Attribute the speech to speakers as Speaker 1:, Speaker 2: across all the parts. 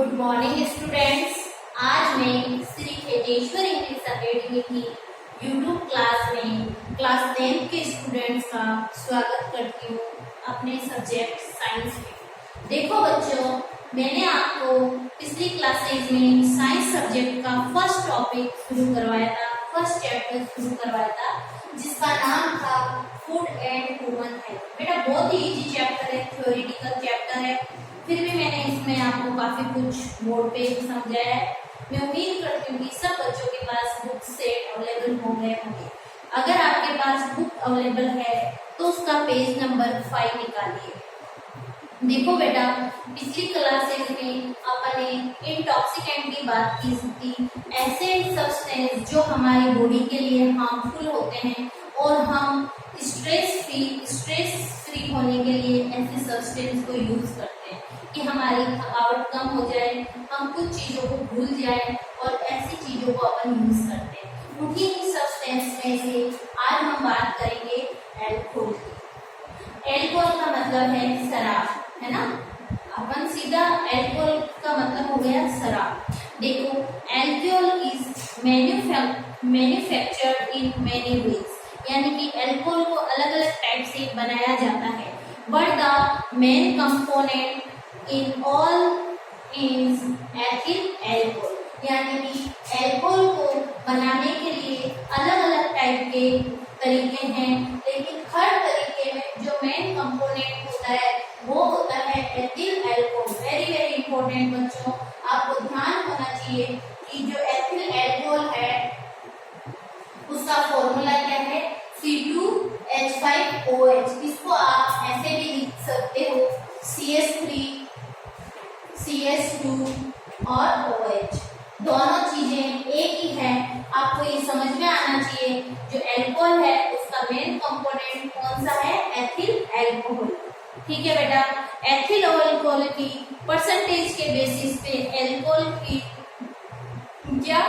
Speaker 1: Good morning students. आज मैं Shri Kheteshwar English academy की यूट्यूब क्लास में क्लास 10 के स्टूडेंट्स का स्वागत करती हूँ अपने सब्जेक्ट साइंस में। देखो बच्चों, मैंने आपको पिछली क्लासेज में साइंस सब्जेक्ट का फर्स्ट टॉपिक शुरू करवाया था, फर्स्ट चैप्टर शुरू करवाया था, जिसका नाम था फूड एंड ह्यूमन हेल्थ। बेटा बहुत ही इजी चैप्टर है, थ्योरेटिकल चैप्टर है, फिर भी मैंने इसमें आपको काफी कुछ बोर्ड पे समझाया है। मैं उम्मीद करती हूँ कि सब बच्चों के पास बुक सेट अवेलेबल हो गए होंगे। अगर आपके पास बुक अवेलेबल है तो उसका पेज नंबर 5 निकालिए। देखो बेटा, पिछली क्लासेस में अपने इंटॉक्सिकेंट की बात की थी, ऐसे सब्सटेंस जो हमारी बॉडी के लिए हार्मफुल होते हैं और हम स्ट्रेस फ्री होने के लिए ऐसे सब्सटेंस को यूज करते हैं कि हमारी थकावट कम हो जाए, हम कुछ चीजों को भूल जाए और ऐसी चीजों को अपन यूज करते हैं। उन्हीं ही सब्सटेंस में से आज हम बात करेंगे एल्कोहल की। एल्कोहल का मतलब है शराब, है ना। अपन सीधा एल्कोहल का मतलब हो गया शराब। देखो, alcohol is manufactured in many ways, यानी कि एल्कोहल को अलग अलग टाइप से बनाया जाता है, but the main component in all is ethyl alcohol, यानी कि एल्कोहल को बनाने के लिए अलग अलग टाइप के तरीके हैं, लेकिन हर तरीके में जो मेन कंपोनेंट होता है वो होता है ethyl alcohol. Very very important बच्चों, आपको ध्यान होना चाहिए कि जो एथिल एल्कोहल है उसका फॉर्मूला क्या है, C2H5OH। इसको आप ऐसे भी लिख सकते हो, CH3 CH2 और OH, दोनों चीजें एक ही है। आपको ये समझ में आना चाहिए जो एल्कोहल है उसका मेन कंपोनेंट कौन सा है, एथिल एल्कोहल। ठीक है बेटा, एथिल एल्कोहल की परसेंटेज के बेसिस पे एल्कोहल की क्या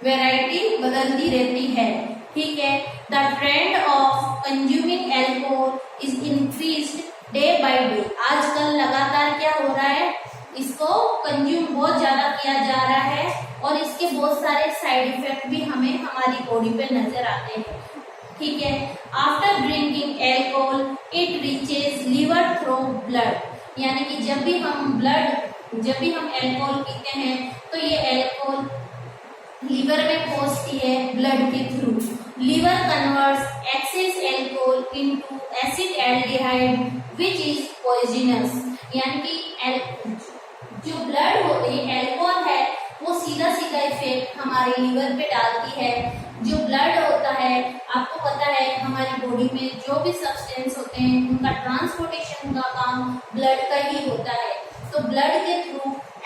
Speaker 1: वैरायटी बदलती रहती है। ठीक है, the trend of consuming alcohol is increased day by day. आजकल लगातार क्या हो रहा है, इसको कंज्यूम बहुत ज्यादा किया जा रहा है और इसके बहुत सारे साइड इफेक्ट भी हमें हमारी बॉडी पे नजर आते हैं। ठीक है, after drinking alcohol it reaches liver through blood, यानी कि जब भी हम एल्कोहल पीते हैं तो ये एल्कोहल लीवर में पहुंचती है ब्लड के थ्रू। Liver converts excess alcohol into acid aldehyde which is poisonous, यानी कि जो ब्लड हो रही एल्कोहल है वो सीधा इफेक्ट हमारे लीवर पे डालती है। जो ब्लड होता है, आपको पता है हमारी बॉडी में जो भी सब्सटेंस होते हैं उनका ट्रांसपोर्टेशन का काम ब्लड का ही होता है। तो ब्लड के थ्रू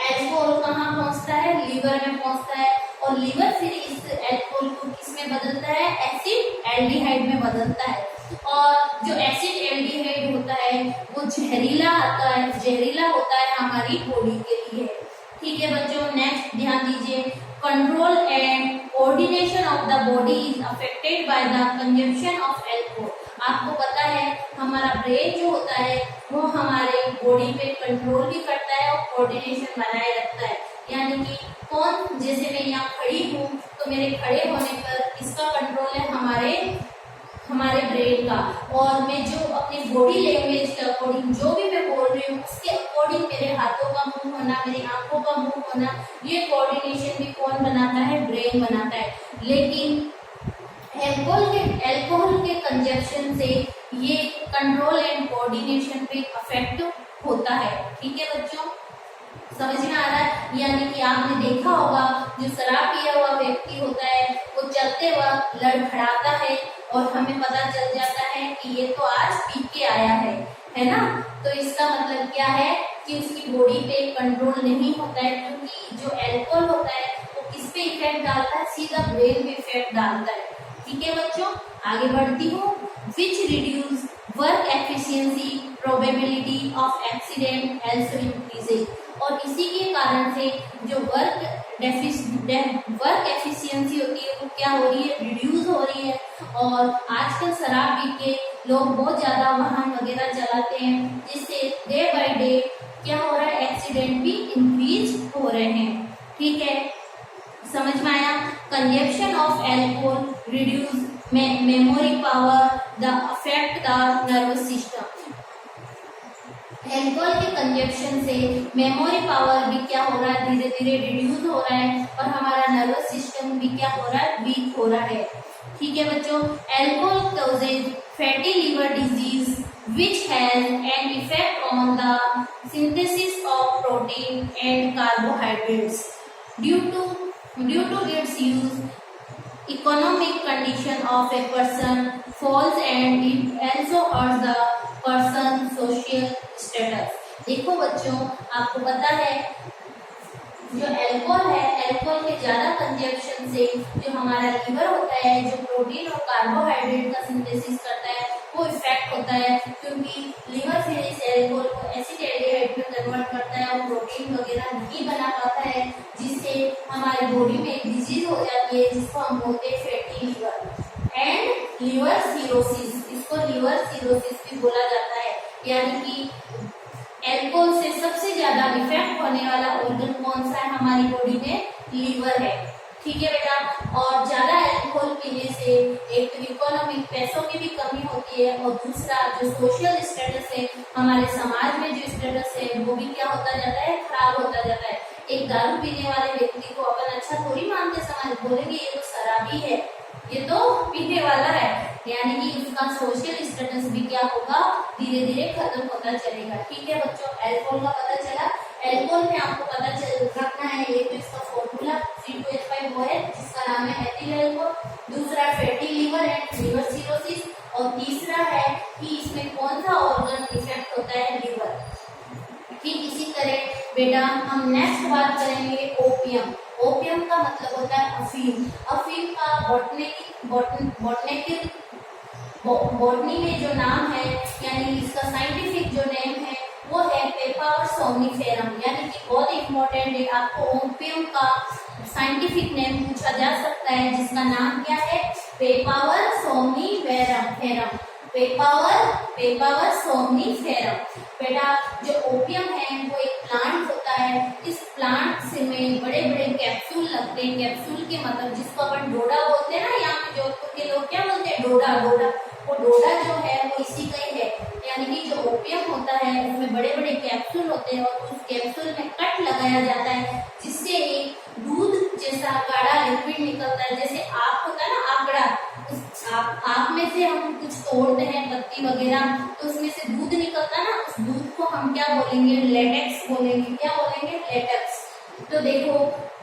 Speaker 1: एल्कोहल कहाँ पहुंचता है, लीवर में पहुंचता है, और लीवर फिर इस एल्कोहल को किसमें बदलता है, एसिड एल्डिहाइड में बदलता है। और जो एसिड एल्डिहाइड होता है वो जहरीला होता है हमारी बॉडी के लिए। ठीक है बच्चों, नेक्स्ट ध्यान दीजिए, control and coordination of the body is affected by the consumption of alcohol. आपको पता है हमारा ब्रेन जो होता है वो हमारे बॉडी पे कंट्रोल भी करता है और कोऑर्डिनेशन बनाए रखता है, यानी कि कौन, जैसे मैं यहाँ खड़ी हूँ तो मेरे खड़े होने पर किसका कंट्रोल है, हमारे ब्रेन का, और मैं जो अपनी बॉडी लैंग्वेज के अकॉर्डिंग जो भी मैं बोल रही हूँ उसके अकॉर्डिंग मेरे हाथों का मूव होना, मेरी आंखों का मूव होना, ये कोऑर्डिनेशन भी कौन बनाता है, ब्रेन बनाता है। लेकिन एल्कोहल के कंजप्शन से ये कंट्रोल एंड कोऑर्डिनेशन पे अफेक्ट होता है। ठीक है बच्चों, समझ में आ रहा है। यानी कि आपने देखा होगा जो शराब पिया हुआ व्यक्ति होता है वो चलते वक्त लड़खड़ाता है और हमें पता चल जाता है कि ये तो आज पी के आया है ना। तो इसका मतलब क्या है कि उसकी बॉडी पे कंट्रोल नहीं होता है, क्योंकि जो एल्कोहल होता है वो किस पे इफेक्ट डालता है, सीधा ब्रेन पे इफेक्ट डालता है। ठीक है बच्चों, आगे बढ़ती हूँ। Which reduce work efficiency, probability of accident also increases, और इसी के कारण से जो वर्क एफिशिएंसी होती है वो क्या हो रही है, रिड्यूस हो रही है। और आजकल शराब पी के लोग बहुत ज्यादा वाहन वगैरह चलाते हैं, जिससे डे बाय डे क्या हो रहा है, एक्सीडेंट भी इंक्रीज हो रहे हैं। ठीक है, समझ में आया। Consumption of alcohol reduce memory power the affect the nervous system. Alcohol के कंजप्शन से मेमोरी पावर भी क्या हो रहा है, धीरे धीरे रिड्यूस हो रहा है और हमारा नर्वस सिस्टम भी क्या हो रहा है, वीक हो रहा है। ठीक है बच्चों, alcohol causes fatty liver disease which has an effect on the synthesis of protein and carbohydrates due to its use economic condition of a person falls and it also hurts the person social status। देखो बच्चों, आपको पता है जो alcohol है, alcohol के ज्यादा consumption से जो हमारा लीवर होता है, जो प्रोटीन और कार्बोहाइड्रेट का सिंथेसिस करता है, वो इफेक्ट होता है, क्योंकि लीवर फिर इस एल्कोहल को एसिड एल्डिहाइड में कन्वर्ट करता है और प्रोटीन वगैरह नहीं बना पाता है, जिससे हमारी बॉडी में एक डिजीज हो जाती है जिसको हम बोलते हैं fatty liver and liver cirrhosis. इसको लीवर सिरोसिस भी बोला जाता है। यानी कि एल्कोहल से सबसे ज्यादा इफेक्ट होने वाला ऑर्गन कौन सा है हमारी बॉडी में, लीवर है। ठीक है बेटा, और ज्यादा एल्कोहल पीने से एक तो इकोनॉमिक पैसों की भी कमी होती है और दूसरा जो सोशल स्टेटस है, हमारे समाज में जो स्टेटस है वो भी क्या होता जाता है, खराब होता जाता है। एक दारू पीने वाले व्यक्ति को अपन अच्छा थोड़ी मानते, समाज बोलेंगे ये तो शराबी है, ये तो पीने वाला है, यानी कि उसका सोशल स्टेटस भी क्या होगा, धीरे धीरे खत्म होता चलेगा। ठीक है बच्चों, एल्कोहल का पता चला। एल्कोहल में आपको पता चल रखना है, ये तो इसका फॉर्मूला C2H5 वो है जिसका नाम है एथिल एल्कोहल। दूसरा fatty liver and liver cirrhosis, और तीसरा है कि इसमें कौन सा ऑर्गन इफेक्ट होता है, लीवर। ठीक इसी तरह बेटा हम नेक्स्ट बात करेंगे ओपियम। ओपियम का मतलब होता है अफीम। अफीम का बॉटनी में जो नाम है, यानी इसका साइंटिफिक जो नेम है वो है पेपावर सोम्निफेरम। यानी कि बहुत इंपॉर्टेंट है, आपको ओपियम का साइंटिफिक नेम पूछा जा सकता है जिसका नाम क्या है, पेपावर सोम्निफेरम। पेपावर सोम्निफेरम। बेटा जो ओपियम है वो एक प्लांट होता है। इस प्लांट से में बड़े बड़े कैप्सूल लगते हैं। कैप्सूल के मतलब जिसको अपन डोडा बोलते हैं ना, यहाँ पे जोधपुर के लोग क्या बोलते हैं, डोडा। वो डोडा जो है वो इसी का ही है। यानी कि जो ओपियम होता है उसमें बड़े बड़े कैप्सूल होते हैं और उस कैप्सूल में कट लगाया जाता है, जिससे एक दूध जैसा गाढ़ा लिक्विड निकलता है। जैसे आग होता है ना, आगड़ा, उस आग में से हम कुछ तोड़ते हैं पत्ती वगैरह, तो उसमें से दूध निकलता है ना, उस दूध को हम क्या बोलेंगे, लेटेक्स बोलेंगे। क्या बोलेंगे, लेटेक्स। तो देखो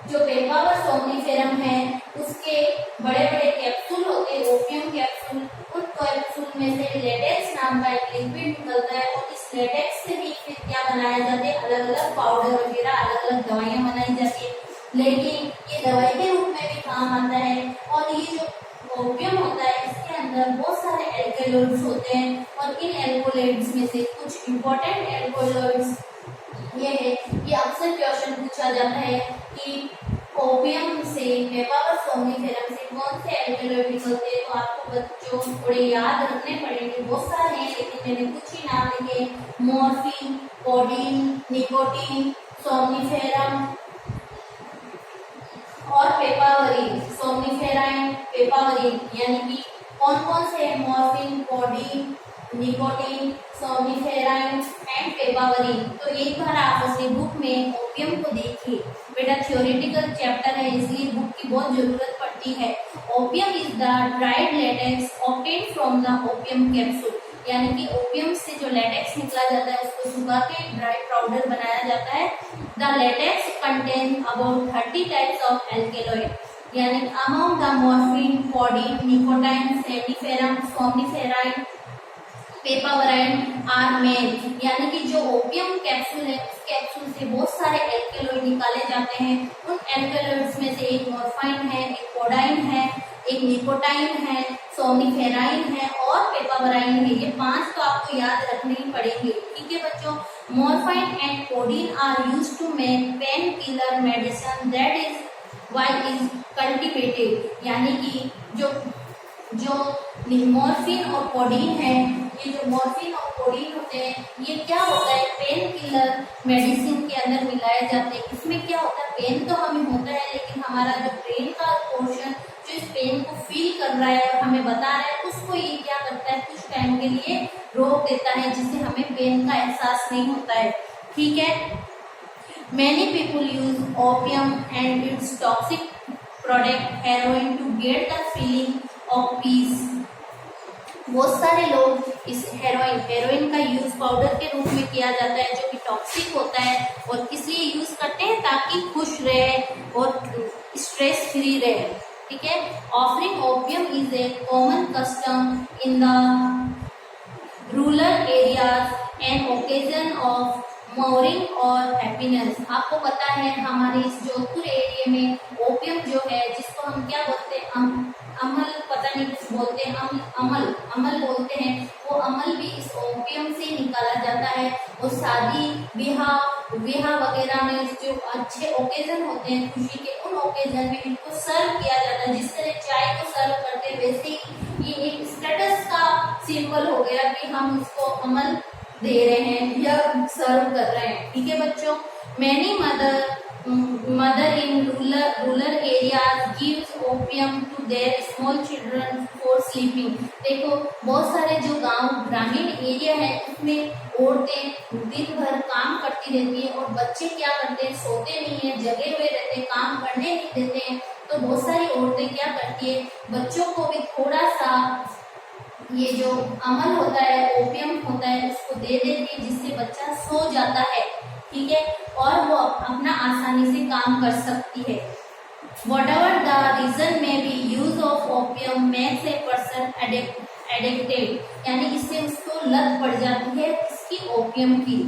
Speaker 1: जो पेपावर सोम्निफेरम है उसके बड़े बड़े कैप्सूल होते हैं, ओपियम कैप्सूल। उन कैप्सूल में से लेटेक्स नाम का एक लिक्विड निकलता है और इस लेटेक्स से भी फिर क्या बनाया जाता है, अलग अलग पाउडर वगैरह, अलग अलग दवाइयां बनाई जाती है। लेकिन ये दवाई के रूप में भी काम आता है। और ये जो ओपियम होता है इसके अंदर बहुत सारे एल्कलॉइड्स होते हैं और इन एल्कलॉइड्स में से कुछ इंपॉर्टेंट एल्कलॉइड्स ये है कि अक्सर क्वेश्चन पूछा जाता है कि ओपियम से, पेपावर सोम्निफेरम से कौन से एल्कलॉइड निकलते हैं। तो आपको बच्चों थोड़े याद रखने पड़ेंगे, बहुत सारे हैं लेकिन मैंने कुछ ही नाम लिखे, मॉर्फिन, कोडीन, निकोटीन, सोम्निफेरम और पेपावरिन। सोम्निफेराइन, पेपावरिन, यानी कि कौन कौन से है, मॉर्फिन, कोडीन, निकोटीन, सोम्निफेराइन एंड पेपावरिन। तो एक बार आप अपनी बुक में ओपियम को देखिए। बेटा थ्योरेटिकल चैप्टर है इसलिए बुक की बहुत जरूरत पड़ती है। Opium is the dried latex obtained from the opium capsule. यानी कि ओपियम से जो लेटेक्स निकला जाता है उसको सुखा के ड्राई पाउडर बनाया जाता है। The latex contain about 30 types of alkaloid, यानी among the morphine, codeine, nicotine, somniferum, somniferine, papaverine are main. यानी कि जो ओपियम कैप्सूल है उस कैप्सूल से बहुत सारे एल्केलॉइड निकाले जाते हैं। उन एल्केलॉइड्स में से एक मॉर्फाइन है, एक कोडाइन है, एक निकोटाइन है, सोम्निफेराइन है और पेपावराइन है। ये 5 तो आपको याद रखने ही पड़ेंगे। ठीक है बच्चों, morphine and codeine are used to make pain killer medicine that is why is cultivated. यानी कि जो जो मॉर्फिन और कोडीन है, ये जो मॉर्फिन और कोडीन होते हैं, ये क्या होता है, पेन किलर मेडिसिन के अंदर मिलाए जाते हैं। इसमें क्या होता है, पेन तो हमें होता है, लेकिन हमारा जो ब्रेन का पोर्शन जो इस पेन को फील कर रहा है और हमें बता रहा है, उसको ये क्या करता है, कुछ टाइम के लिए रोक देता है, जिससे हमें पेन का एहसास नहीं होता है। ठीक है। Many people use opium and its toxic product heroin to get the feeling of peace. बहुत सारे लोग इस हेरोइन का यूज पाउडर के रूप में किया जाता है, जो कि टॉक्सिक होता है, और किस लिए यूज करते हैं, ताकि खुश रहे और स्ट्रेस फ्री रहे। ठीक है। Offering opium is a common custom in the rural areas and occasion of mooring और हैप्पीनेस। आपको पता है हमारे इस जोधपुर एरिया में ओपियम जो है, जिसको हम क्या बोलते हैं, अमल, पता नहीं कुछ बोलते हैं, अमल बोलते हैं, वो अमल भी इस ओपियम से निकाला जाता है। और शादी विवाह वगैरह में जो अच्छे ओकेजन होते हैं खुशी के, उन ओकेजन में इनको सर्व किया जाता है। जिस तरह चाय को सर्व करते हैं, वैसे ही ये एक स्टेटस का सिंबल हो गया कि हम उसको अमल दे रहे हैं या सर्व कर रहे हैं। ठीक है बच्चों। Many mother in rural areas gives opium to their small children for sleeping. देखो बहुत सारे जो गांव ग्रामीण एरिया है, उसमें औरतें दिन भर काम करती रहती है और बच्चे क्या करते हैं, सोते नहीं है, जगे हुए रहते हैं, काम करने नहीं देते हैं। तो बहुत सारी औरतें क्या करती है, बच्चों को भी थोड़ा सा ये जो अमल होता है, ओपियम होता है, उसको दे देती है, जिससे बच्चा सो जाता है। ठीक है। और वो अपना आसानी से काम कर सकती है। Whatever the reason may be, use of opium makes a person addicted, यानी इससे उसको लत पड़ जाती है इसकी ओपियम की।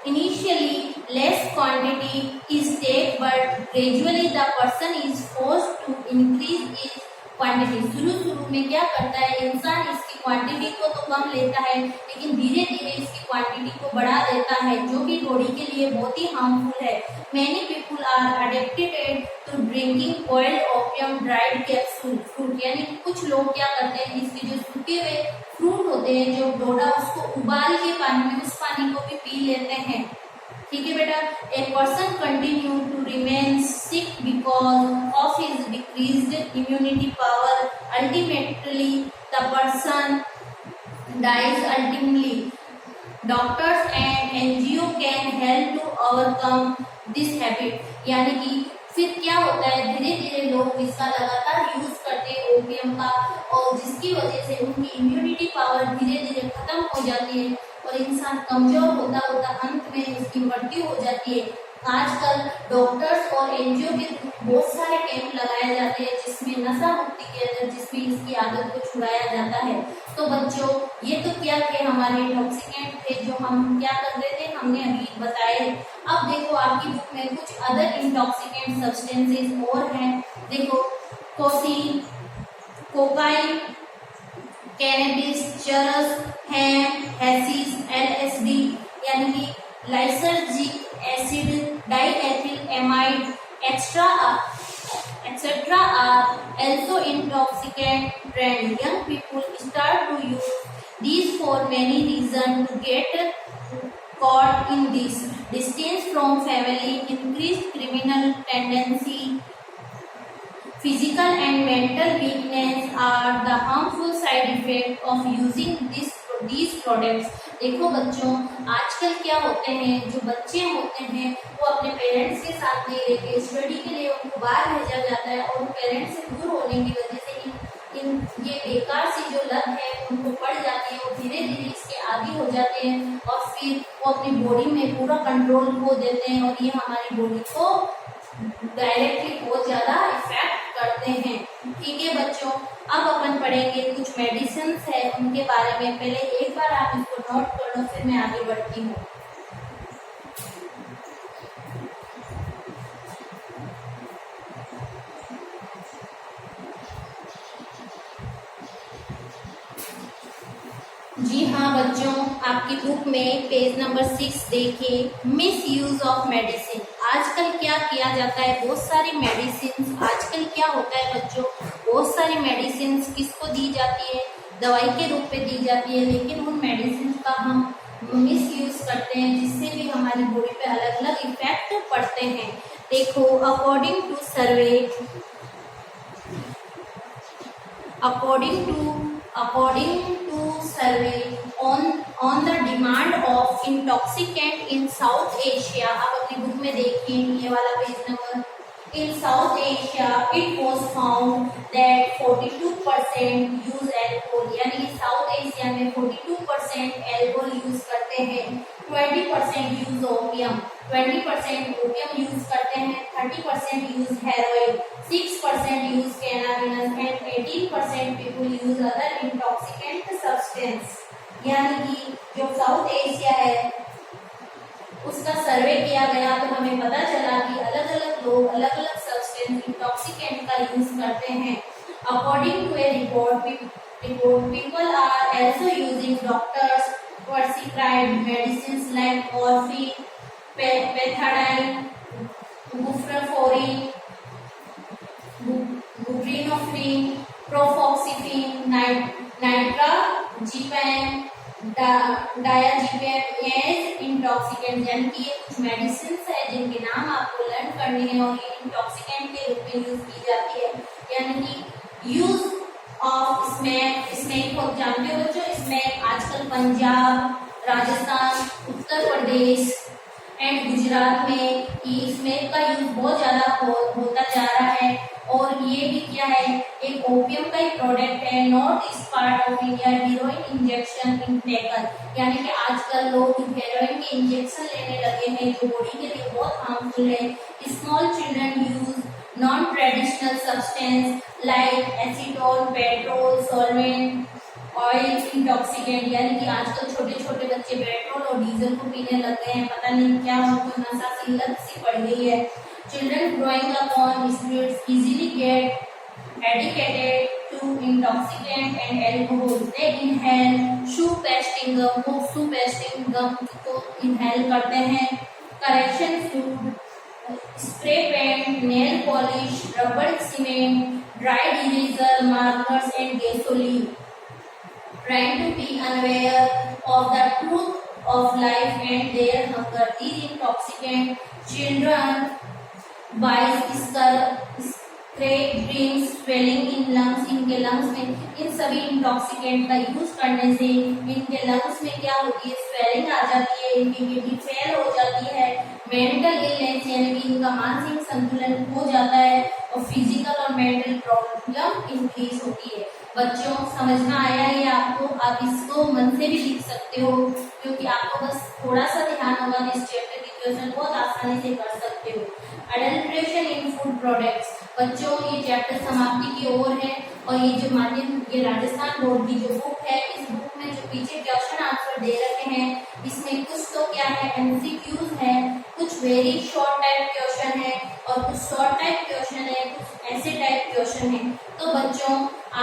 Speaker 1: Initially, less quantity is taken, but gradually the person is forced to increase its quantity. शुरू में क्या करता है इंसान, इसकी क्वांटिटी को तो कम लेता है, लेकिन धीरे धीरे इसकी क्वांटिटी को बढ़ा देता है, जो कि बॉडी के लिए बहुत ही हार्मफुल है। Many people are addicted to drinking boiled opium dried capsule fruit, यानी कुछ लोग क्या करते हैं, इसके जो सूखे हुए फ्रूट होते हैं, जो डोडा, उसको उबाल के पानी में उस पानी को भी पी लेते हैं। ठीक है बेटा। A person continue to remain sick because of his decreased immunity power, ultimately the person dies ultimately. Doctors and NGO can help to overcome this habit, यानी कि फिर क्या होता है, धीरे धीरे लोग इसका लगातार यूज करते हैं ओपियम का, और जिसकी वजह से उनकी इम्यूनिटी पावर धीरे धीरे खत्म हो जाती है और इंसान कमजोर होता होता अंत में उसकी मृत्यु हो जाती है। आजकल डॉक्टर्स और एनजीओ के बहुत सारे कैंप लगाए जाते हैं, जिसमें नशा मुक्ति के अंदर, जिसमें इसकी आदत को छुड़ाया जाता है। तो बच्चों, ये तो क्या थे, हमारे इंटॉक्सिकेंट थे, जो हम क्या कर रहे थे, हमने अभी बताए। अब देखो आपकी बुक में कुछ अदर इंटॉक्सिकेंट सब्सटेंसेस और हैं। देखो कोसीन, कोकाइन, कैनबिस, चरस, हैम, हैशिश, एलएसडी, यानी कि lysergic acid, diethyl amide, etcetera are also intoxicant trend. Young people start to use these for many reasons to get caught in this. Distance from family, increased criminal tendency, physical and mental weakness are the harmful side effect of using these products. देखो बच्चों, आजकल क्या होते हैं, जो बच्चे होते हैं वो अपने पेरेंट्स के साथ नहीं रहते, स्टडी के लिए उनको बाहर भेजा जाता है, और पेरेंट्स से दूर होने की वजह से ये बेकार सी जो लत है उनको पड़ जाती है, और धीरे धीरे इसके आदी हो जाते हैं, और फिर वो अपनी बॉडी में पूरा कंट्रोल खो देते हैं, और ये हमारी बॉडी को डायरेक्टली बहुत ज्यादा इफेक्ट करते हैं। ठीक है बच्चों। अब अपन पढ़ेंगे कुछ मेडिसिन है उनके बारे में। पहले एक बार आप इसको नोट कर लो, फिर मैं आगे बढ़ती हूँ। जी हाँ बच्चों, आपकी बुक में पेज नंबर 6 देखिए, मिस यूज ऑफ मेडिसिन। आजकल क्या किया जाता है, बहुत सारी मेडिसिन, आजकल क्या होता है बच्चों, बहुत सारी मेडिसिन किसको दी जाती है, दवाई के रूप में दी जाती है, लेकिन उन मेडिसिन का हम मिस यूज करते हैं जिससे भी हमारी बॉडी पे अलग अलग इफेक्ट पड़ते हैं। देखो according to survey on the demand of intoxicant in South Asia, आप अपनी बुक में देखिए ये वाला page number. In South Asia, it was found that 42% use alcohol, यानी कि साउथ एशिया में 42% एल्कोहल यूज करते हैं, 20% यूज ओपियम, 20% ओपियम यूज करते हैं, 30% use heroin, 6% use cannabis and 18% people use other intoxicant substance. यानी कि जो साउथ एशिया है उसका सर्वे किया गया तो हमें पता चला कि अलग अलग लोग अलग अलग सब्सटेंस इंटॉक्सिकेंट का यूज करते हैं। According to a report people are also using doctors prescribed medicines like morphine, pethidine, ibuprofen, buprenorphine, propoxyphene, nitrazepam, diazepam as intoxicant. यानी कि ये कुछ मेडिसिन है जिनके नाम आपको लर्न करने हैं और ये इंटॉक्सिकेंट के रूप में यूज की जाती है। यानी कि यूज ऑफ स्मैक को जानते हो बच्चों, स्मैक आजकल पंजाब, राजस्थान, उत्तर प्रदेश एंड गुजरात में स्मैक का यूज बहुत ज्यादा होता जा रहा है और ये भी क्या है, एक ओपियम का ही प्रोडक्ट है। Not is part of India heroin injection in taken, यानी कि आजकल लोग हेरोइन के इंजेक्शन लेने लगे हैं जो बॉडी के लिए बहुत हार्मफुल है। Small children use non traditional substance like acetone, petrol, solvent, oil intoxicant. यानी कि आजकल छोटे छोटे बच्चे पेट्रोल और डीजल को पीने लग गए हैं, पता नहीं क्या उनको नशा सी लत सी पड़ गई है। Children growing up on spirits easily get addicted to intoxicant and alcohol. They inhale chew pasting gum, वो chew pasting gum को inhale करते हैं। Correction fluid, spray paint, nail polish, rubber cement, dried eraser, markers and gasoline. Trying to be unaware of the truth of life and their hunger. These intoxicant children बाइस drinks, swelling in lungs, इनके lungs में इन सभी intoxicant का use करने से इनके lungs में क्या होती है, स्वेलिंग आ जाती है, इनकी किडनी फेल हो जाती है, मेंटल इलनेस यानी कि इनका मानसिक संतुलन हो जाता है और फिजिकल और मेंटल प्रॉब्लम इंक्रीज होती है। बच्चों समझ में आया है आपको? आप इसको मन से भी लिख सकते हो क्योंकि आपको बस थोड़ा सा ध्यान होगा इस चैप्टर की क्वेश्चन बहुत आसानी से कर सकते हो। अडल्ट्रेशन इन फूड प्रोडक्ट्स, बच्चों ये चैप्टर समाप्ति की ओर है और ये जो ये राजस्थान बोर्ड की जो बुक है, इस बुक में जो पीछे क्वेश्चन आंसर दे रखे हैं इसमें कुछ तो क्या है एमसीक्यूज है, कुछ वेरी शॉर्ट टाइप क्वेश्चन है और कुछ शॉर्ट टाइप क्वेश्चन है, कुछ ऐसे टाइप क्वेश्चन है। तो बच्चों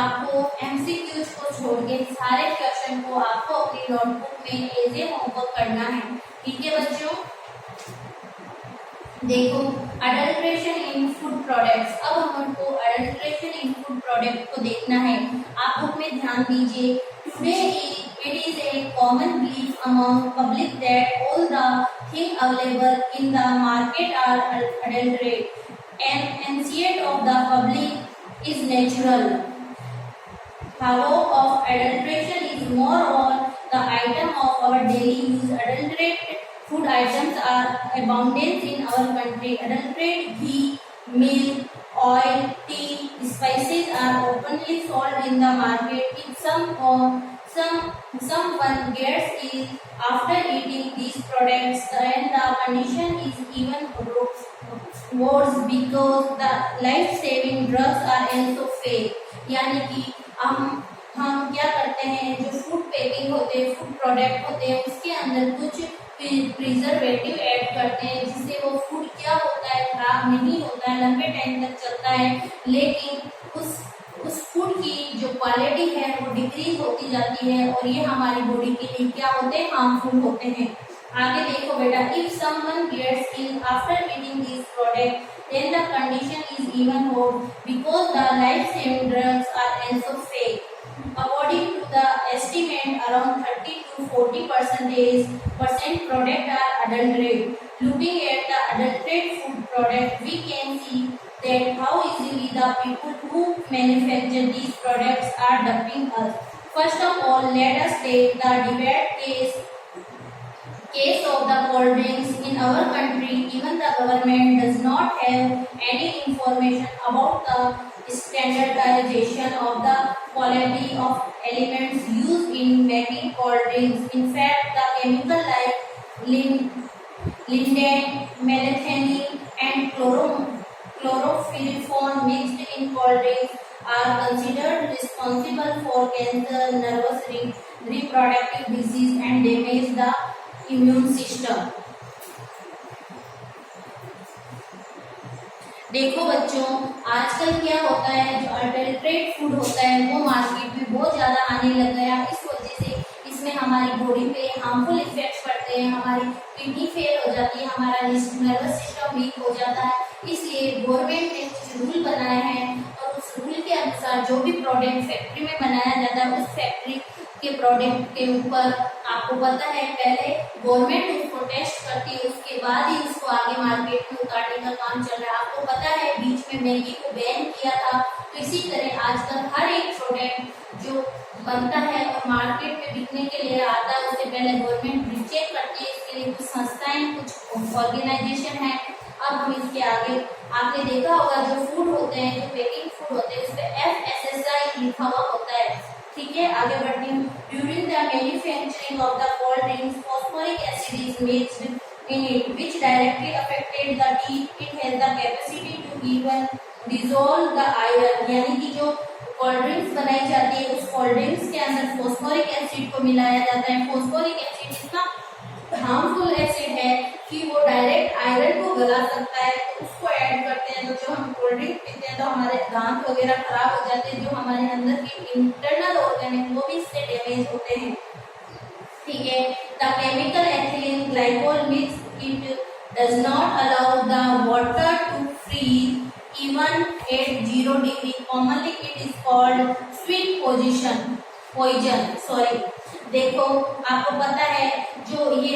Speaker 1: आपको एमसीक्यूज को छोड़ के सारे क्वेश्चन को आपको अपनी नोटबुक में एज ए होमवर्क करना है, ठीक है बच्चों? देखो अडल्ट्रेशन इन फूड प्रोडक्ट्स, अब हमको अडल्ट्रेशन इन फूड प्रोडक्ट को देखना है। आप बुक में ध्यान दीजिए। Today it is a common belief among public that all the thing available in the market are adulterate and anxiety of the public is natural. Havoc of adulteration is more on the item of our daily use. Adulterated food items are abundant in our country. Adulterated ghee, milk, oil, tea, spices are openly sold in the market. If someone gets ill after eating these products, then the condition is even worse because the life-saving drugs are also fake. यानी कि हम क्या करते हैं, जो food packing होते हैं, food product होते हैं, उसके अंदर कुछ प्रिजर्वेटिव ऐड करते हैं जिससे वो फूड क्या होता है, खराब नहीं होता है, लंबे टाइम तक चलता है, लेकिन उस फूड की जो क्वालिटी है वो डिक्रीज होती जाती है और ये हमारी बॉडी के लिए क्या होते हैं, हार्मफुल होते हैं। आगे देखो बेटा, if someone gets ill after eating this product, then the condition is even more because the life-saving drugs are also fake. According to the estimate, around 30 to 40% product are adulterated. Looking at the adulterated food product, we can see that how easily the people who manufacture these products are dumping us. First of all, let us take the debate case of the cold drinks. In our country, even the government does not have any information about the standardization of the quality of elements used in making cold drinks. In fact, the chemical like linden, methylene, and chlorophyllone mixed in cold drinks are considered responsible for cancer, nervous reproductive disease, and damage the immune system. देखो बच्चों, आजकल क्या होता है, जो अडल्ट्रेट food होता है वो मार्केट में बहुत ज्यादा आने लग गया। इस वजह से इसमें हमारी बॉडी पे हार्मफुल इफेक्ट्स पड़ते हैं, हमारी किडनी फेल हो जाती है, हमारा नर्वस सिस्टम वीक हो जाता है। इसलिए गवर्नमेंट ने कुछ रूल बनाए हैं और उस रूल के अनुसार जो भी प्रोडक्ट फैक्ट्री में बनाया जाता है, उस फैक्ट्री के प्रोडक्ट के ऊपर आपको पता है पहले गवर्नमेंट उसको टेस्ट करती है, उसके बाद ही उसको आगे मार्केट में उतारने का काम चल रहा है। आपको पता है बीच में मैगी को बैन किया था, तो इसी तरह आजकल हर एक प्रोडक्ट जो बनता है और मार्केट में बिकने के लिए आता है, उससे पहले गवर्नमेंट रीचेक करती है। इसके लिए कुछ संस्थाएं, कुछ ऑर्गेनाइजेशन है। अब हम इसके आगे आपने देखा होगा जो फूड होते हैं, जो बेकिंग फूड होते हैं, उस पर FSSAI लिखा हुआ होता है। ठीक है, आगे बढ़ती हूँ। During the manufacturing of the cold drinks, phosphoric acid is mixed in it, which directly affected the teeth. It has the capacity to even dissolve the iron. यानी कि जो कोल्ड ड्रिंक्स बनाई जाती है, उस कोल्ड ड्रिंक्स के अंदर phosphoric acid को मिलाया जाता है। फॉस्फोरिक एसिड इतना हार्मफुल एसिड है कि वो डायरेक्ट आयरन को गला सकता है, तो उसको ऐड करते हैं। तो जो हम कोल्ड ड्रिंक पीते हैं तो हमारे दांत वगैरह खराब हो जाते हैं, जो हमारे अंदर के इंटरनल ऑर्गन है वो भी इससे डैमेज होते हैं। ठीक है, the chemical ethylene glycol mix it does not allow the water to freeze even at 0 degree. Commonly it is called sweet poison. देखो, आपको पता है जो भी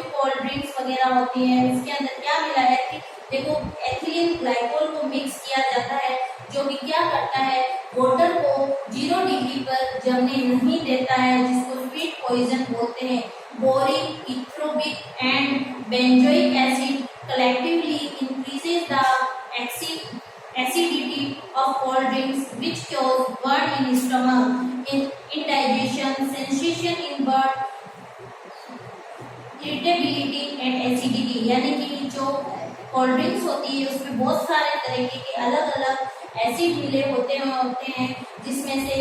Speaker 1: कोल्ड ड्रिंक्स वगैरह होती है, उसके अंदर क्या मिला है कि देखो एथिलीन ग्लाइकोल को मिक्स किया जाता है, जो कि क्या करता है, वाटर को 0 डिग्री पर जमने नहीं देता है, जिसको स्वीट पॉइजन बोलते हैं। Boric, erythorbic and benzoic acid collectively increases the acidity of cold drinks, which cause burn in stomach, indigestion, sensation in birth, irritability and acidity। यानी कि जो कोल्ड ड्रिंक्स होती है उसमें बहुत सारे तरीके के अलग अलग एसिड मिले होते हैं, जिसमें से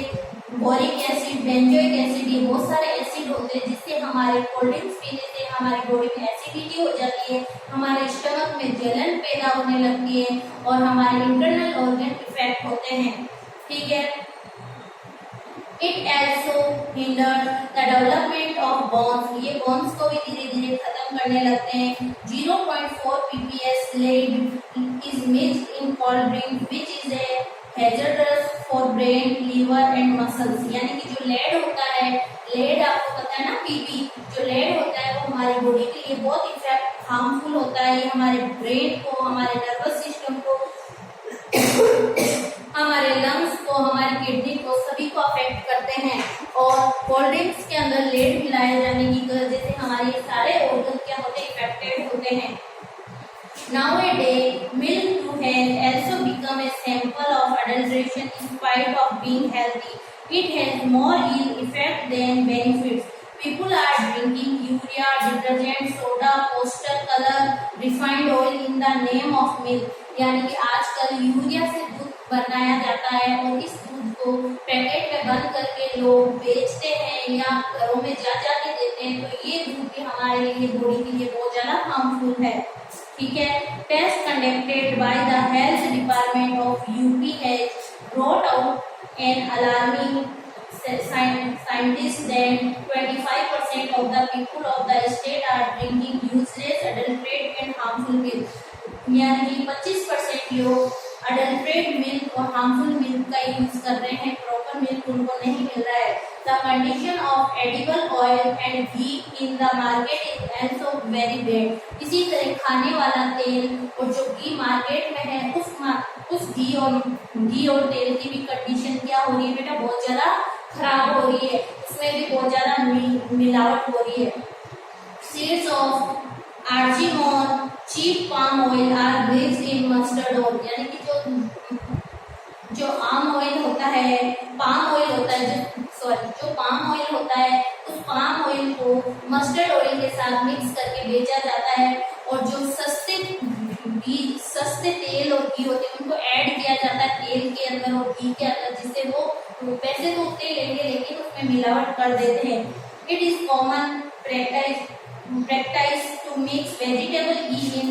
Speaker 1: बोरिक एसिड, बेंजोइक एसिड, ये बहुत सारे एसिड होते हैं, जिससे हमारे कोल्ड ड्रिंक्स पीने से हमारी बॉडी में एसिडिटी हो जाती है, हमारे स्टमक में जलन पैदा होने लगती है और हमारे इंटरनल ऑर्गन इफेक्ट होते हैं। ठीक है, it also hinders the development of bones। ये bones को भी धीरे धीरे खत्म करने लगते हैं। 0.4 ppm lead is mixed in cold drink, which is a hazardous for brain, liver and muscles। यानी कि जो लेड होता है, लेड आपको पता है ना, पीपी, जो लेड होता है वो हमारी बॉडी के लिए बहुत इफेक्ट हार्मफुल होता है। ये हमारे ब्रेन को, हमारे नर्वस सिस्टम को, हमारे लंग्स को, हमारी किडनी को, सभी को अफेक्ट करते हैं। और कोल्ड ड्रिंक्स के अंदर लेड मिलाए जाने की वजह से हमारे सारे ऑर्गन क्या होते हैं, इफेक्टेड होते हैं। Nowadays, milk to health also become a sample of adulteration in spite of being healthy. It has more ill effect than benefits. People are drinking urea, detergent, soda, poster color, refined oil in the name of milk। यानी कि आजकल urea से दूध बनाया जाता है और इस दूध को पैकेट में बंद करके लोग बेचते हैं या घरों में जा के देते हैं। तो ये दूध भी हमारे लिए, बॉडी के लिए बहुत ज्यादा हार्मफुल है। ठीक है, test conducted by the health department of UP has brought out an alarming scientists that 25% of the people of the state are drinking useless, adulterated and harmful milk। यानी कि 25% लोग अडल्ट्रेट मिल्क और हार्मफुल मिल्क का use कर रहे हैं, proper milk उनको नहीं मिल रहा है। The condition of edible oil and ghee in the market is also very bad. इसी तरह खाने वाला तेल और जो घी मार्केट में है उस घी और तेल की भी कंडीशन क्या हो रही है बेटा, बहुत ज्यादा खराब हो रही है, उसमें भी बहुत ज्यादा मिलावट हो रही है। Seeds of argemone cheap palm oil are mixed in mustard oil, यानी कि जो आम ऑयल होता है, पाम ऑयल होता है, जो पाम ऑयल होता है उस पाम ऑयल को मस्टर्ड ऑयल के साथ मिक्स करके बेचा जाता है, और जो सस्ते तेल और घी होते हैं उनको ऐड किया जाता है तेल के अंदर और घी के अंदर, जिससे वो पैसे तो उतने लेंगे लेकिन उसमें मिलावट कर देते हैं। It is common practice to mix vegetable ghee in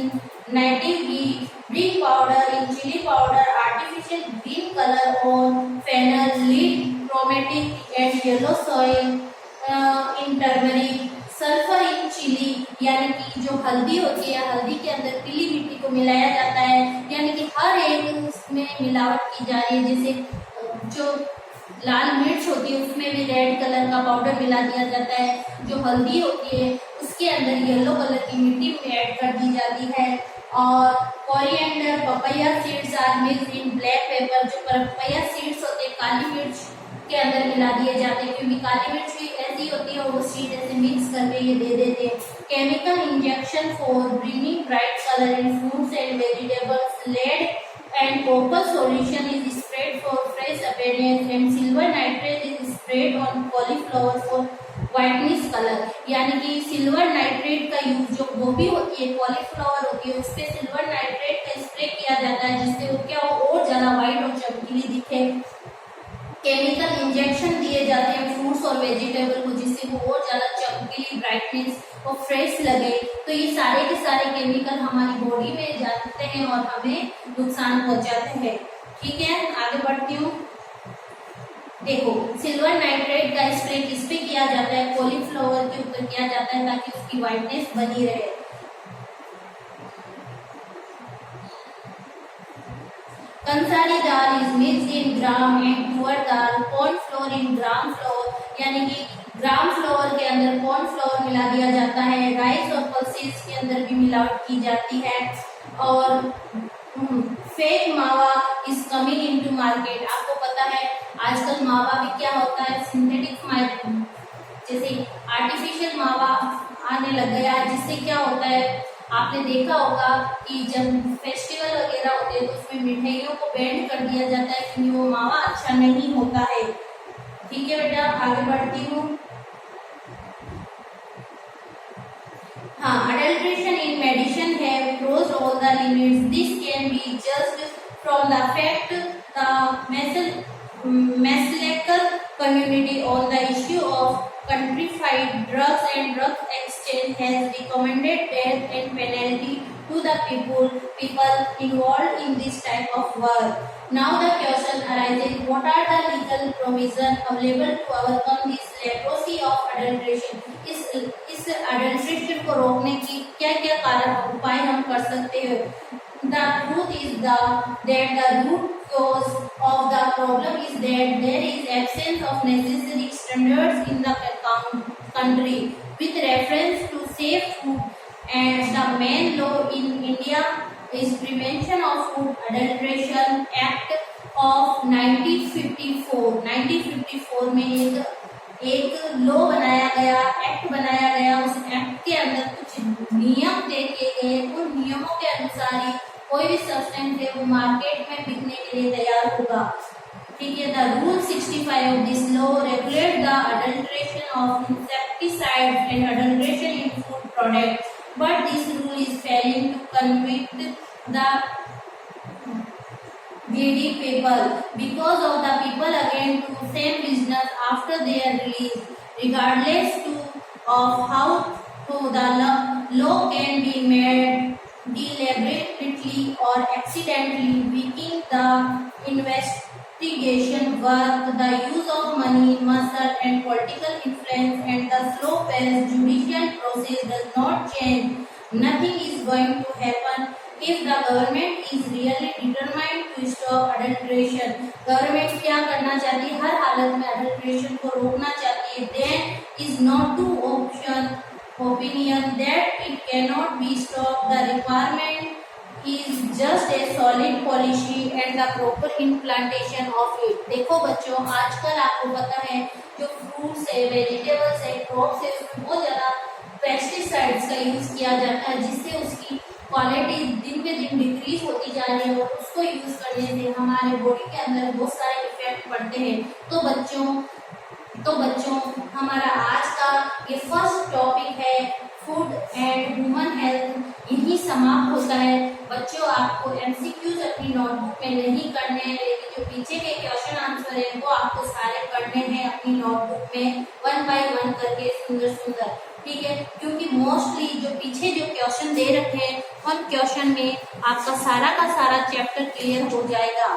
Speaker 1: native ghee, brick powder in chili powder, artificial green color on fennel, lead chromatic and yellow soil in turmeric, sulphur in chilli, यानी कि जो हल्दी होती है हल्दी के अंदर पीली मिट्टी को मिलाया जाता है, यानी कि हर एक उसमें मिलावट की जा रही है। जैसे जो लाल मिर्च होती है उसमें भी रेड कलर का पाउडर मिला दिया जाता है, जो हल्दी होती है उसके अंदर येलो कलर की मिट्टी में ऐड कर दी जाती है, और coriander papaya seeds are mixed in black pepper, जो पपैया सीड्स होते हैं काली मिर्च के अंदर मिला दिए जाते हैं, क्योंकि काली मिर्च भी ऐसी होती है और वो सीड ऐसे मिक्स करके ये दे देते हैं। Chemical injection for bringing bright colour in fruits and vegetables, lead and copper solution is sprayed for fresh appearance and silver nitrate is sprayed on cauliflower for whiteness color, यानी कि silver nitrate का use जो गोभी होती है cauliflower होती है उस पे सिल्वर नाइट्रेट का स्प्रे किया जाता है, जिससे वो क्या हो और ज्यादा व्हाइट और चमकीली दिखे। केमिकल इंजेक्शन दिए जाते हैं फ्रूट्स और वेजिटेबल को, जिससे वो और ज्यादा चमकीली ब्राइटनेस और फ्रेश लगे। तो ये सारे के सारे केमिकल हमारी बॉडी में जाते हैं और हमें नुकसान पहुंचाते हैं। ठीक है, आगे बढ़ती हूँ। देखो, सिल्वर नाइट्रेट का स्प्रे किस पे किया जाता है, कॉलीफ्लावर के ऊपर किया जाता है ताकि उसकी व्हाइटनेस बनी रहे। Khesari dal is mixed in gram and tuar dal, corn flour in gram flour, यानी कि ग्राम फ्लोर के अंदर कॉर्न फ्लोर मिला दिया जाता है, राइस और पल्सेस के अंदर भी मिलावट की जाती है, और फेक मावा इज कमिंग इनटू मार्केट। आपको पता है आजकल मावा भी क्या होता है, सिंथेटिक जैसे आर्टिफिशियल मावा आने लग गया है, जिससे क्या होता है आपने देखा होगा कि जब फेस्टिवल वगैरह होते हैं तो उसमें मिठाइयों को बैंड कर दिया जाता है क्योंकि वो मावा अच्छा नहीं होता है। ठीक है बेटा, आगे बढ़ती हूँ। हाँ, adulteration in medicine have crossed all the limits. This can be judged from the fact the Maslachar community on the issue of counterfeit drugs and drug exchange has recommended death and penalty to the people involved in this type of work. Now the question arises: what are the legal provisions available to overcome this leprosy of adulteration? इस adulteration को रोकने की क्या-क्या कारण उपाय हम कर सकते हैं? The truth is that the root cause of the problem is that there is absence of necessary standards in the country with reference to safe food, and the main law in India is Prevention of Food Adulteration Act of 1954. 1954 में एक law बनाया गया, act बनाया गया। उस act के अंदर कुछ नियम तय किए गए, उन नियमों के अनुसार ही कोई भी सब्सटेंस है वो मार्केट में बिकने के लिए तैयार होगा। ठीक है, the rule 65 of this law regulate the adulteration of insecticides and adulteration in food products, but this rule is failing to convict the greedy people because of the people again to same business after their release, regardless of how the law can be made deliberately or accidentally, weakening the investigation work, the use of money, muscle and political influence, and the slow-paced judicial process does not change. Nothing is going to happen if the government is really determined to stop adulteration, government क्या करना चाहती है, हर हालत में adulteration को रोकना चाहती है, then is not to option opinion that it cannot be stopped. The requirement is just a solid policy and the proper implantation of it. देखो बच्चों, आजकल आपको पता है जो फ्रूट्स है, वेजिटेबल्स है, क्रॉप्स है, उसमें बहुत ज़्यादा पेस्टिसाइड्स का यूज किया जाता है, जिससे उसकी क्वालिटी दिन पे दिन डिक्रीज होती जा रही है और उसको यूज करने से हमारे बॉडी के अंदर बहुत सारे इफेक्ट पड़ते हैं। तो बच्चों हमारा आज का ये फर्स्ट टॉपिक है फूड एंड ह्यूमन हेल्थ, यही समाप्त होता है। बच्चों आपको एमसीक्यूज अपनी नोटबुक में नहीं करने हैं, लेकिन जो पीछे के क्वेश्चन आंसर है वो आपको सारे करने हैं अपनी नोटबुक में 1 बाय 1 करके, सुंदर सुंदर, ठीक है। क्योंकि मोस्टली जो पीछे जो क्वेश्चन दे रखे हैं उन क्वेश्चन में आपका सारा का सारा चैप्टर क्लियर हो जाएगा।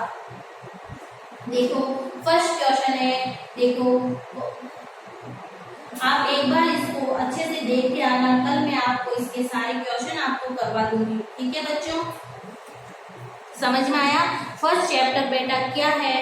Speaker 1: देखो फर्स्ट क्वेश्चन है, देखो आप एक बार इसको अच्छे से देख के आना, कल मैं आपको इसके सारे क्वेश्चन आपको करवा दूंगी, ठीक है बच्चों, समझ में आया। फर्स्ट चैप्टर बेटा क्या है,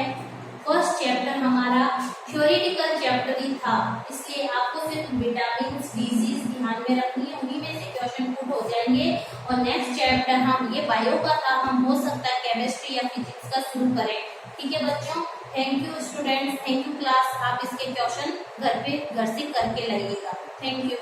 Speaker 1: फर्स्ट चैप्टर हमारा थ्योरेटिकल चैप्टर ही था, इसलिए आपको सिर्फ विटामिन डिजीज ध्यान में रखनी है, उन्हीं में से क्वेश्चन पुट हो जाएंगे। और नेक्स्ट चैप्टर हम ये बायो का था, हम हो सकता है केमिस्ट्री या फिजिक्स का शुरू करें, ठीक है बच्चों। Thank you students, thank you class, आप इसके क्वेश्चन घर से करके लाइएगा। Thank you.